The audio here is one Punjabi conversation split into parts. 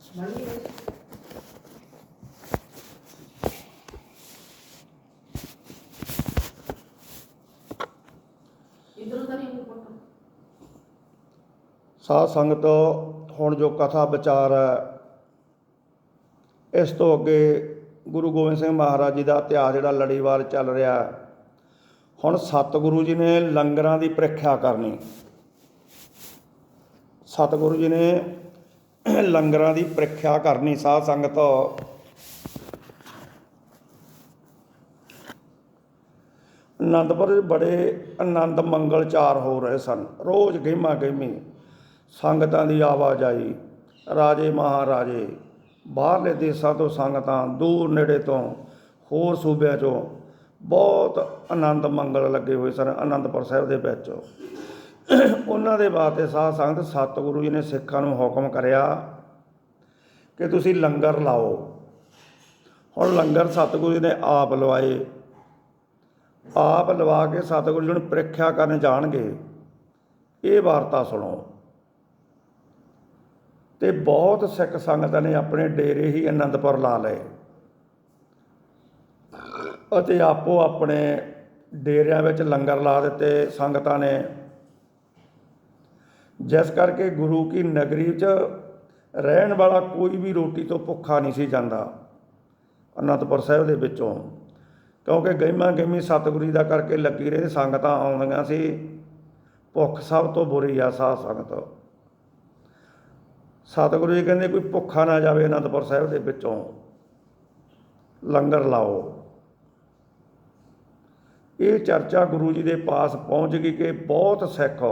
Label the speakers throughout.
Speaker 1: ਸਾਧ ਸੰਗਤ ਹੁਣ ਜੋ ਕਥਾ ਵਿਚਾਰ ਹੈ, ਇਸ ਤੋਂ ਅੱਗੇ ਗੁਰੂ ਗੋਬਿੰਦ ਸਿੰਘ ਮਹਾਰਾਜ ਜੀ ਦਾ ਇਤਿਹਾਸ ਜਿਹੜਾ ਲੜੀਵਾਰ ਚੱਲ ਰਿਹਾ। ਹੁਣ ਸਤਿਗੁਰੂ ਜੀ ਨੇ ਲੰਗਰਾਂ ਦੀ ਪ੍ਰੀਖਿਆ ਕਰਨੀ। ਸਤਿਗੁਰੂ ਜੀ ਨੇ ਲੰਗਰਾਂ ਦੀ ਪ੍ਰੀਖਿਆ ਕਰਨੀ। ਸਾਧ ਸੰਗਤ ਅਨੰਦਪੁਰ ਬੜੇ ਆਨੰਦ ਮੰਗਲ ਚਾਰ ਹੋ ਰਹੇ ਸਨ। ਰੋਜ਼ ਗਹਿਮਾ ਗਹਿਮੀ ਸੰਗਤਾਂ ਦੀ ਆਵਾਜਾਈ, ਰਾਜੇ ਮਹਾਰਾਜੇ, ਬਾਹਰਲੇ ਦੇਸ਼ਾਂ ਤੋਂ ਸੰਗਤਾਂ, ਦੂਰ ਨੇੜੇ ਤੋਂ, ਹੋਰ ਸੂਬਿਆਂ 'ਚੋਂ ਬਹੁਤ ਆਨੰਦ ਮੰਗਲ ਲੱਗੇ ਹੋਏ ਸਨ ਅਨੰਦਪੁਰ ਸਾਹਿਬ ਦੇ ਵਿੱਚ। ਉਹਨਾਂ ਦੇ ਵਾਸਤੇ ਸਾਧ ਸੰਗਤ ਸਤਿਗੁਰੂ ਜੀ ਨੇ ਸਿੱਖਾਂ ਨੂੰ ਹੁਕਮ ਕਰਿਆ ਕਿ ਤੁਸੀਂ ਲੰਗਰ ਲਾਓ। ਹੁਣ ਲੰਗਰ ਸਤਿਗੁਰੂ ਜੀ ਨੇ ਆਪ ਲਵਾਏ। ਆਪ ਲਵਾ ਕੇ ਸਤਿਗੁਰੂ ਜੀ ਨੂੰ ਪ੍ਰੀਖਿਆ ਕਰਨ ਜਾਣਗੇ। ਇਹ ਵਾਰਤਾ ਸੁਣੋ। ਅਤੇ ਬਹੁਤ ਸਿੱਖ ਸੰਗਤਾਂ ਨੇ ਆਪਣੇ ਡੇਰੇ ਹੀ ਅਨੰਦਪੁਰ ਲਾ ਲਏ ਅਤੇ ਆਪੋ ਆਪਣੇ ਡੇਰਿਆਂ ਵਿੱਚ ਲੰਗਰ ਲਾ ਦਿੱਤੇ ਸੰਗਤਾਂ ਨੇ, ਜਿਸ ਕਰਕੇ ਗੁਰੂ ਕੀ ਨਗਰੀ 'ਚ ਰਹਿਣ ਵਾਲਾ ਕੋਈ ਵੀ ਰੋਟੀ ਤੋਂ ਭੁੱਖਾ ਨਹੀਂ ਸੀ ਜਾਂਦਾ ਅਨੰਦਪੁਰ ਸਾਹਿਬ ਦੇ ਵਿੱਚੋਂ, ਕਿਉਂਕਿ ਗਹਿਮਾ ਗਹਿਮੀ ਸਤਿਗੁਰੂ ਜੀ ਦਾ ਕਰਕੇ ਲੱਗੀ ਰਹੀ। ਸੰਗਤਾਂ ਆਉਂਦੀਆਂ ਸੀ। ਭੁੱਖ ਸਭ ਤੋਂ ਬੁਰੀ ਆ ਸਾਧ ਸੰਗਤ। ਸਤਿਗੁਰੂ ਜੀ ਕਹਿੰਦੇ ਕੋਈ ਭੁੱਖਾ ਨਾ ਜਾਵੇ ਅਨੰਦਪੁਰ ਸਾਹਿਬ ਦੇ ਵਿੱਚੋਂ, ਲੰਗਰ ਲਾਓ। ਇਹ ਚਰਚਾ ਗੁਰੂ ਜੀ ਦੇ ਪਾਸ ਪਹੁੰਚ ਗਈ ਕਿ ਬਹੁਤ ਸਿੱਖ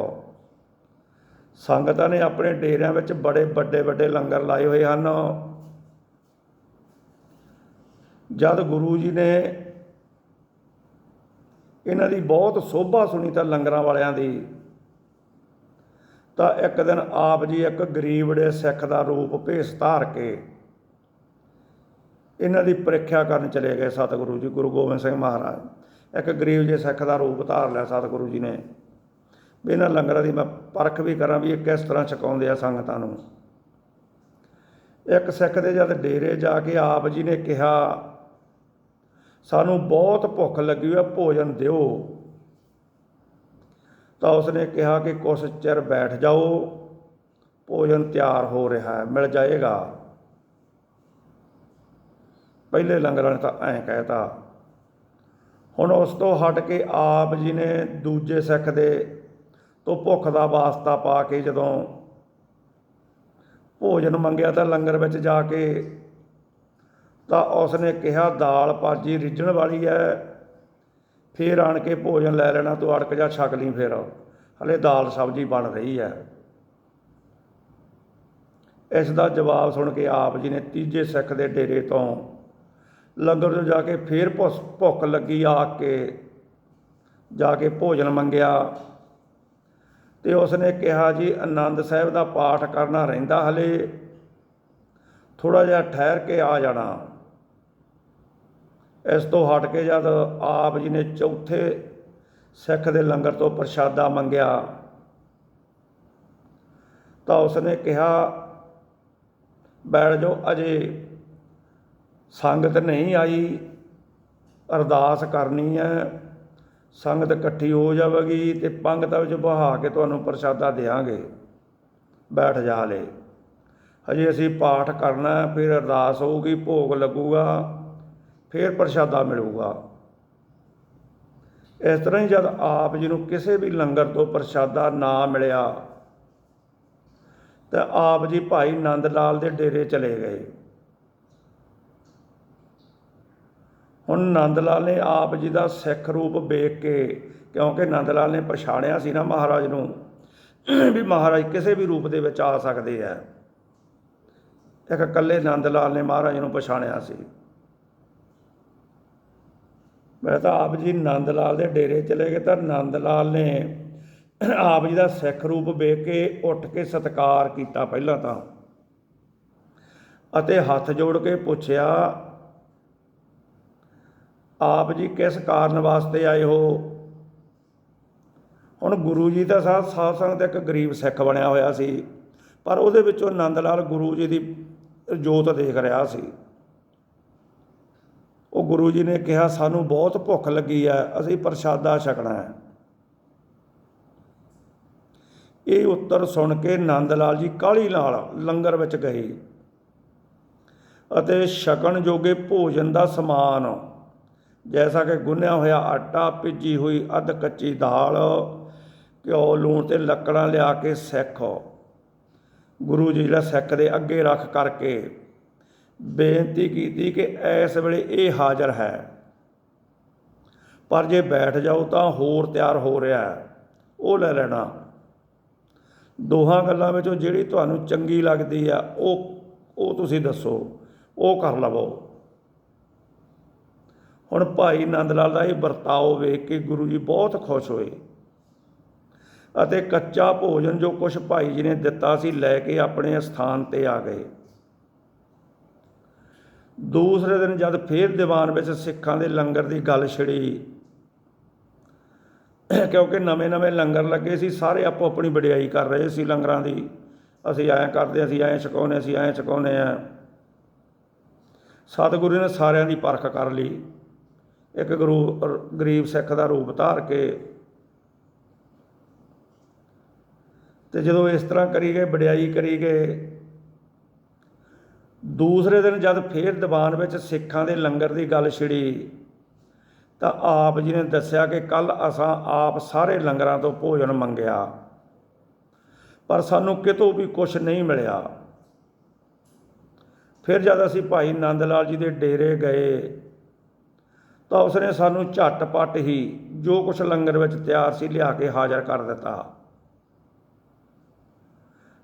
Speaker 1: ਸੰਗਤਾਂ ਨੇ ਆਪਣੇ ਡੇਰਿਆਂ ਵਿੱਚ ਬੜੇ ਵੱਡੇ ਵੱਡੇ ਲੰਗਰ ਲਾਏ ਹੋਏ ਹਨ। ਜਦ ਗੁਰੂ ਜੀ ਨੇ ਇਹਨਾਂ ਦੀ ਬਹੁਤ ਸੋਭਾ ਸੁਣੀ ਤਾਂ ਲੰਗਰਾਂ ਵਾਲਿਆਂ ਦੀ, ਤਾਂ ਇੱਕ ਦਿਨ ਆਪ ਜੀ ਇੱਕ ਗਰੀਬੜੇ ਸਿੱਖ ਦਾ ਰੂਪ ਭੇਸ ਧਾਰ ਕੇ ਇਹਨਾਂ ਦੀ ਪ੍ਰੀਖਿਆ ਕਰਨ ਚਲੇ ਗਏ ਸਤਿਗੁਰੂ ਜੀ। ਗੁਰੂ ਗੋਬਿੰਦ ਸਿੰਘ ਮਹਾਰਾਜ ਇੱਕ ਗਰੀਬ ਜਿਹੇ ਸਿੱਖ ਦਾ ਰੂਪ ਧਾਰ ਲਿਆ ਸਤਿਗੁਰੂ ਜੀ ਨੇ, ਵੀ ਇਹਨਾਂ ਲੰਗਰਾਂ ਦੀ ਮੈਂ ਪਰਖ ਵੀ ਕਰਾਂ ਵੀ ਇਹ ਕਿਸ ਤਰ੍ਹਾਂ ਛਕਾਉਂਦੇ ਆ ਸੰਗਤਾਂ ਨੂੰ। ਇੱਕ ਸਿੱਖ ਦੇ ਜਦ ਡੇਰੇ ਜਾ ਕੇ ਆਪ ਜੀ ਨੇ ਕਿਹਾ ਸਾਨੂੰ ਬਹੁਤ ਭੁੱਖ ਲੱਗੀ ਹੋਈ ਆ, ਭੋਜਨ ਦਿਓ। ਤਾਂ ਉਸਨੇ ਕਿਹਾ ਕਿ ਕੁਛ ਚਿਰ ਬੈਠ ਜਾਓ, ਭੋਜਨ ਤਿਆਰ ਹੋ ਰਿਹਾ ਹੈ, ਮਿਲ ਜਾਏਗਾ। ਪਹਿਲੇ ਲੰਗਰਾਂ ਨੇ ਤਾਂ ਐਂ ਕਹਿਤਾ। ਹੁਣ ਉਸ ਤੋਂ ਹਟ ਕੇ ਆਪ ਜੀ ਨੇ ਦੂਜੇ ਸਿੱਖ ਦੇ ਤੋਂ ਭੁੱਖ ਦਾ ਵਾਸਤਾ ਪਾ ਕੇ ਜਦੋਂ ਭੋਜਨ ਮੰਗਿਆ ਤਾਂ ਲੰਗਰ ਵਿੱਚ ਜਾ ਕੇ, ਤਾਂ ਉਸਨੇ ਕਿਹਾ ਦਾਲ ਭਾਜੀ ਰਿੱਝਣ ਵਾਲੀ ਹੈ, ਫਿਰ ਆਣ ਕੇ ਭੋਜਨ ਲੈ ਲੈਣਾ, ਤੂੰ ਅੜਕ ਜਾ ਛਕ ਲਈ, ਫਿਰ ਹਲੇ ਦਾਲ ਸਬਜ਼ੀ ਬਣ ਰਹੀ ਹੈ। ਇਸ ਦਾ ਜਵਾਬ ਸੁਣ ਕੇ ਆਪ ਜੀ ਨੇ ਤੀਜੇ ਸਿੱਖ ਦੇ ਡੇਰੇ ਤੋਂ ਲੰਗਰ 'ਚ ਜਾ ਕੇ ਫਿਰ ਭੁੱਖ ਲੱਗੀ ਆ ਕੇ ਜਾ ਕੇ ਭੋਜਨ ਮੰਗਿਆ। ਅਤੇ ਉਸਨੇ ਕਿਹਾ ਜੀ ਆਨੰਦ ਸਾਹਿਬ ਦਾ ਪਾਠ ਕਰਨਾ ਰਹਿੰਦਾ, ਹਲੇ ਥੋੜ੍ਹਾ ਜਿਹਾ ਠਹਿਰ ਕੇ ਆ ਜਾਣਾ। ਇਸ ਤੋਂ ਹਟ ਕੇ ਜਦ ਆਪ ਜੀ ਨੇ ਚੌਥੇ ਸਿੱਖ ਦੇ ਲੰਗਰ ਤੋਂ ਪ੍ਰਸ਼ਾਦਾ ਮੰਗਿਆ ਤਾਂ ਉਸਨੇ ਕਿਹਾ ਬੈਠ ਜਾਓ, ਅਜੇ ਸੰਗਤ ਨਹੀਂ ਆਈ, ਅਰਦਾਸ ਕਰਨੀ ਹੈ, ਸੰਗਤ ਇਕੱਠੀ ਹੋ ਜਾਵੇਗੀ ਅਤੇ ਪੰਗਤਾਂ ਵਿੱਚ ਬਹਾ ਕੇ ਤੁਹਾਨੂੰ ਪ੍ਰਸ਼ਾਦਾ ਦਿਆਂਗੇ, ਬੈਠ ਜਾ ਹਲੇ, ਹਜੇ ਅਸੀਂ ਪਾਠ ਕਰਨਾ, ਫਿਰ ਅਰਦਾਸ ਹੋਊਗੀ, ਭੋਗ ਲੱਗੂਗਾ, ਫਿਰ ਪ੍ਰਸ਼ਾਦਾ ਮਿਲੂਗਾ। ਇਸ ਤਰ੍ਹਾਂ ਹੀ ਜਦ ਆਪ ਜੀ ਨੂੰ ਕਿਸੇ ਵੀ ਲੰਗਰ ਤੋਂ ਪ੍ਰਸ਼ਾਦਾ ਨਾ ਮਿਲਿਆ ਤਾਂ ਆਪ ਜੀ ਭਾਈ ਨੰਦ ਲਾਲ ਦੇ ਡੇਰੇ ਚਲੇ ਗਏ। ਹੁਣ ਨੰਦ ਲਾਲ ਨੇ ਆਪ ਜੀ ਦਾ ਸਿੱਖ ਰੂਪ ਵੇਖ ਕੇ, ਕਿਉਂਕਿ ਨੰਦ ਲਾਲ ਨੇ ਪਛਾਣਿਆ ਸੀ ਨਾ ਮਹਾਰਾਜ ਨੂੰ ਵੀ ਮਹਾਰਾਜ ਕਿਸੇ ਵੀ ਰੂਪ ਦੇ ਵਿੱਚ ਆ ਸਕਦੇ ਹੈ। ਇੱਕ ਇਕੱਲੇ ਨੰਦ ਲਾਲ ਨੇ ਮਹਾਰਾਜ ਨੂੰ ਪਛਾਣਿਆ ਸੀ। ਮੈਂ ਤਾਂ ਆਪ ਜੀ ਨੰਦ ਲਾਲ ਦੇ ਡੇਰੇ ਚਲੇ ਗਏ ਤਾਂ ਨੰਦ ਲਾਲ ਨੇ ਆਪ ਜੀ ਦਾ ਸਿੱਖ ਰੂਪ ਵੇਖ ਕੇ ਉੱਠ ਕੇ ਸਤਿਕਾਰ ਕੀਤਾ ਪਹਿਲਾਂ ਤਾਂ, ਅਤੇ ਹੱਥ ਜੋੜ ਕੇ ਪੁੱਛਿਆ ਆਪ ਜੀ ਕਿਸ ਕਾਰਨ ਵਾਸਤੇ ਆਏ ਹੋ। ਹੁਣ ਗੁਰੂ ਜੀ ਦਾ ਸਾਧ ਸੰਗਤ ਇੱਕ ਗਰੀਬ ਸਿੱਖ ਬਣਿਆ ਹੋਇਆ ਸੀ, ਪਰ ਉਹਦੇ ਵਿੱਚੋਂ ਨੰਦ ਲਾਲ ਗੁਰੂ ਜੀ ਦੀ ਜੋਤ ਦੇਖ ਰਿਹਾ ਸੀ। ਉਹ ਗੁਰੂ ਜੀ ਨੇ ਕਿਹਾ, ਸਾਨੂੰ ਬਹੁਤ ਭੁੱਖ ਲੱਗੀ ਹੈ, ਅਸੀਂ ਪ੍ਰਸ਼ਾਦਾ ਛਕਣਾ ਹੈ। ਇਹ ਉੱਤਰ ਸੁਣ ਕੇ ਨੰਦ ਲਾਲ ਜੀ ਕਾਹਲੀ ਨਾਲ ਲੰਗਰ ਵਿੱਚ ਗਏ ਅਤੇ ਛਕਣ ਜੋਗੇ ਭੋਜਨ ਦਾ ਸਮਾਨ, ਜੈਸਾ ਕਿ ਗੁੰਨਿਆ ਹੋਇਆ ਆਟਾ, ਭਿੱਜੀ ਹੋਈ ਅੱਧ ਕੱਚੀ ਦਾਲ, ਘਿਓ, ਲੂਣ ਤੇ ਲੱਕੜਾਂ ਲਿਆ ਕੇ ਸਿੱਖ ਗੁਰੂ ਜੀ ਜਿਹੜਾ ਸਿੱਖ ਦੇ ਅੱਗੇ ਰੱਖ ਕਰਕੇ ਬੇਨਤੀ ਕੀਤੀ ਕਿ ਇਸ ਵੇਲੇ ਇਹ ਹਾਜ਼ਰ ਹੈ, ਪਰ ਜੇ ਬੈਠ ਜਾਓ ਤਾਂ ਹੋਰ ਤਿਆਰ ਹੋ ਰਿਹਾ ਹੈ, ਉਹ ਲੈ ਲੈਣਾ। ਦੋਹਾਂ ਗੱਲਾਂ ਵਿੱਚੋਂ ਜਿਹੜੀ ਤੁਹਾਨੂੰ ਚੰਗੀ ਲੱਗਦੀ ਆ ਉਹ ਤੁਸੀਂ ਦੱਸੋ, ਉਹ ਕਰ ਲਵੋ। ਹੁਣ ਭਾਈ ਨੰਦ ਲਾਲ ਦਾ ਇਹ ਵਰਤਾਓ ਵੇਖ ਕੇ ਗੁਰੂ ਜੀ ਬਹੁਤ ਖੁਸ਼ ਹੋਏ ਅਤੇ ਕੱਚਾ ਭੋਜਨ ਜੋ ਕੁਛ ਭਾਈ ਜੀ ਨੇ ਦਿੱਤਾ ਸੀ ਲੈ ਕੇ ਆਪਣੇ ਸਥਾਨ 'ਤੇ ਆ ਗਏ। ਦੂਸਰੇ ਦਿਨ ਜਦ ਫੇਰ ਦੀਵਾਨ ਵਿੱਚ ਸਿੱਖਾਂ ਦੇ ਲੰਗਰ ਦੀ ਗੱਲ ਛਿੜੀ, ਕਿਉਂਕਿ ਨਵੇਂ ਲੰਗਰ ਲੱਗੇ ਸੀ, ਸਾਰੇ ਆਪੋ ਆਪਣੀ ਵਡਿਆਈ ਕਰ ਰਹੇ ਸੀ ਲੰਗਰਾਂ ਦੀ। ਅਸੀਂ ਐਂ ਕਰਦੇ, ਅਸੀਂ ਐਂ ਛਕਾਉਂਦੇ, ਅਸੀਂ ਐਂ ਛਕਾਉਂਦੇ ਹਾਂ। ਸਤਿਗੁਰੂ ਨੇ ਸਾਰਿਆਂ ਦੀ ਪਰਖ ਕਰ ਲਈ। ਇੱਕ ਗਰੀਬ ਸਿੱਖ ਦਾ ਰੂਪ ਧਾਰ ਕੇ ਤੇ ਜਦੋਂ ਇਸ ਤਰ੍ਹਾਂ ਕਰੀ ਗਏ, ਵਡਿਆਈ ਕਰੀ ਗਏ, ਦੂਸਰੇ ਦਿਨ ਜਦ ਫੇਰ ਦੀਵਾਨ ਵਿੱਚ ਸਿੱਖਾਂ ਦੇ ਲੰਗਰ ਦੀ ਗੱਲ ਛਿੜੀ ਤਾਂ ਆਪ ਜੀ ਨੇ ਦੱਸਿਆ ਕਿ ਕੱਲ੍ਹ ਅਸਾਂ ਆਪ ਸਾਰੇ ਲੰਗਰਾਂ ਤੋਂ ਭੋਜਨ ਮੰਗਿਆ, ਪਰ ਸਾਨੂੰ ਕਿਤੋਂ ਵੀ ਕੁਛ ਨਹੀਂ ਮਿਲਿਆ। ਫਿਰ ਜਦ ਅਸੀਂ ਭਾਈ ਨੰਦ ਲਾਲ ਜੀ ਦੇ ਡੇਰੇ ਗਏ ਤਾਂ ਉਸਨੇ ਸਾਨੂੰ ਝੱਟ-ਪੱਟ ਹੀ ਜੋ ਕੁਛ ਲੰਗਰ ਵਿੱਚ ਤਿਆਰ ਸੀ ਲਿਆ ਕੇ ਹਾਜ਼ਰ ਕਰ ਦਿੱਤਾ।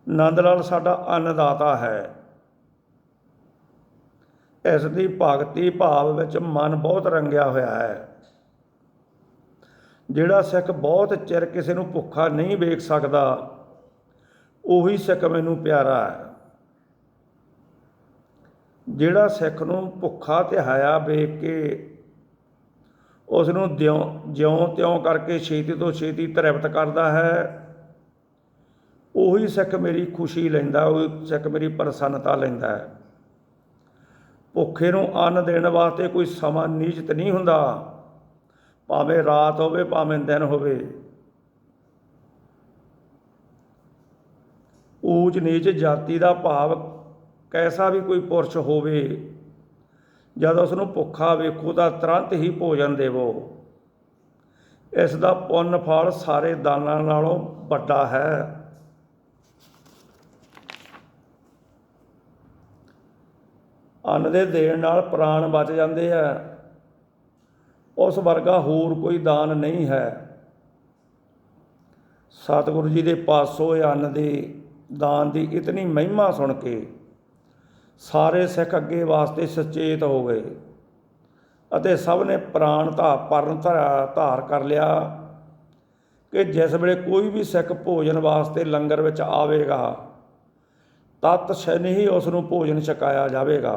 Speaker 1: ਨੰਦ ਲਾਲ ਸਾਡਾ ਅੰਨਦਾਤਾ ਹੈ। ਇਸ ਦੀ ਭਗਤੀ ਭਾਵ ਵਿੱਚ ਮਨ ਬਹੁਤ ਰੰਗਿਆ ਹੋਇਆ ਹੈ। ਜਿਹੜਾ ਸਿੱਖ ਬਹੁਤ ਚਿਰ ਕਿਸੇ ਨੂੰ ਭੁੱਖਾ ਨਹੀਂ ਵੇਖ ਸਕਦਾ, ਉਹੀ ਸਿੱਖ ਮੈਨੂੰ ਪਿਆਰਾ ਹੈ। ਜਿਹੜਾ ਸਿੱਖ ਨੂੰ ਭੁੱਖਾ ਤਿਹਾਇਆ ਵੇਖ ਕੇ ਉਸ ਨੂੰ ਜਿਉਂ ਤਿਉਂ ਕਰਕੇ ਛੇਤੀ ਤੋਂ ਛੇਤੀ ਤ੍ਰਿਪਤ ਕਰਦਾ ਹੈ, ਉਹੀ ਸਿੱਖ ਮੇਰੀ ਖੁਸ਼ੀ ਲੈਂਦਾ, ਉਹ ਸਿੱਖ ਮੇਰੀ ਪ੍ਰਸੰਨਤਾ ਲੈਂਦਾ ਹੈ। ਭੁੱਖੇ ਨੂੰ ਅੰਨ ਦੇਣ ਵਾਸਤੇ ਕੋਈ ਸਮਾਂ ਨਿਸ਼ਚਿਤ ਨਹੀਂ ਹੁੰਦਾ, ਭਾਵੇਂ ਰਾਤ ਹੋਵੇ ਭਾਵੇਂ ਦਿਨ ਹੋਵੇ। ਊਚ ਨੀਚ ਜਾਤੀ ਦਾ ਭਾਵ ਕੈਸਾ ਵੀ ਕੋਈ ਪੁਰਸ਼ ਹੋਵੇ, ਜਦ ਉਸ ਨੂੰ ਭੁੱਖਾ ਵੇਖੋ ਤਾਂ ਤੁਰੰਤ ਹੀ ਭੋਜਨ ਦੇਵੋ। ਇਸ ਦਾ ਪੁੰਨ ਫਲ ਸਾਰੇ ਦਾਨਾਂ ਨਾਲੋਂ ਵੱਡਾ ਹੈ। ਅੰਨ ਦੇ ਦੇਣ ਨਾਲ ਪ੍ਰਾਣ ਬਚ ਜਾਂਦੇ ਆ, ਉਸ ਵਰਗਾ ਹੋਰ ਕੋਈ ਦਾਨ ਨਹੀਂ ਹੈ। ਸਤਿਗੁਰੂ ਜੀ ਦੇ ਪਾਸੋਂ ਇਹ ਅੰਨ ਦੇ ਦਾਨ ਦੀ ਇਤਨੀ ਮਹਿਮਾ ਸੁਣ ਕੇ ਸਾਰੇ ਸਿੱਖ ਅੱਗੇ ਵਾਸਤੇ ਸੁਚੇਤ ਹੋ ਗਏ ਅਤੇ ਸਭ ਨੇ ਪ੍ਰਾਣ ਧਾਰ ਕਰ ਲਿਆ ਕਿ ਜਿਸ ਵੇਲੇ ਕੋਈ ਵੀ ਸਿੱਖ ਭੋਜਨ ਵਾਸਤੇ ਲੰਗਰ ਵਿੱਚ ਆਵੇਗਾ ਤਤ ਛਿਨ ਹੀ ਉਸ ਨੂੰ ਭੋਜਨ ਛਕਾਇਆ ਜਾਵੇਗਾ,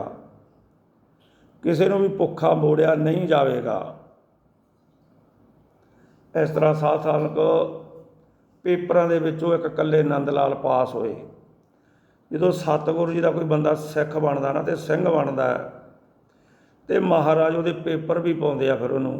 Speaker 1: ਕਿਸੇ ਨੂੰ ਵੀ ਭੁੱਖਾ ਮੋੜਿਆ ਨਹੀਂ ਜਾਵੇਗਾ। ਇਸ ਤਰ੍ਹਾਂ ਸਾਲ ਪੇਪਰਾਂ ਦੇ ਵਿੱਚੋਂ ਇੱਕ ਇਕੱਲੇ ਨੰਦ ਲਾਲ ਪਾਸ ਹੋਏ। ਜਦੋਂ ਸਤਿਗੁਰੂ ਜੀ ਦਾ ਕੋਈ ਬੰਦਾ ਸਿੱਖ ਬਣਦਾ ਨਾ ਤੇ ਸਿੰਘ ਬਣਦਾ, ਤੇ ਮਹਾਰਾਜ ਉਹਦੇ ਪੇਪਰ ਵੀ ਪਾਉਂਦੇ ਆ ਫਿਰ ਉਹਨੂੰ।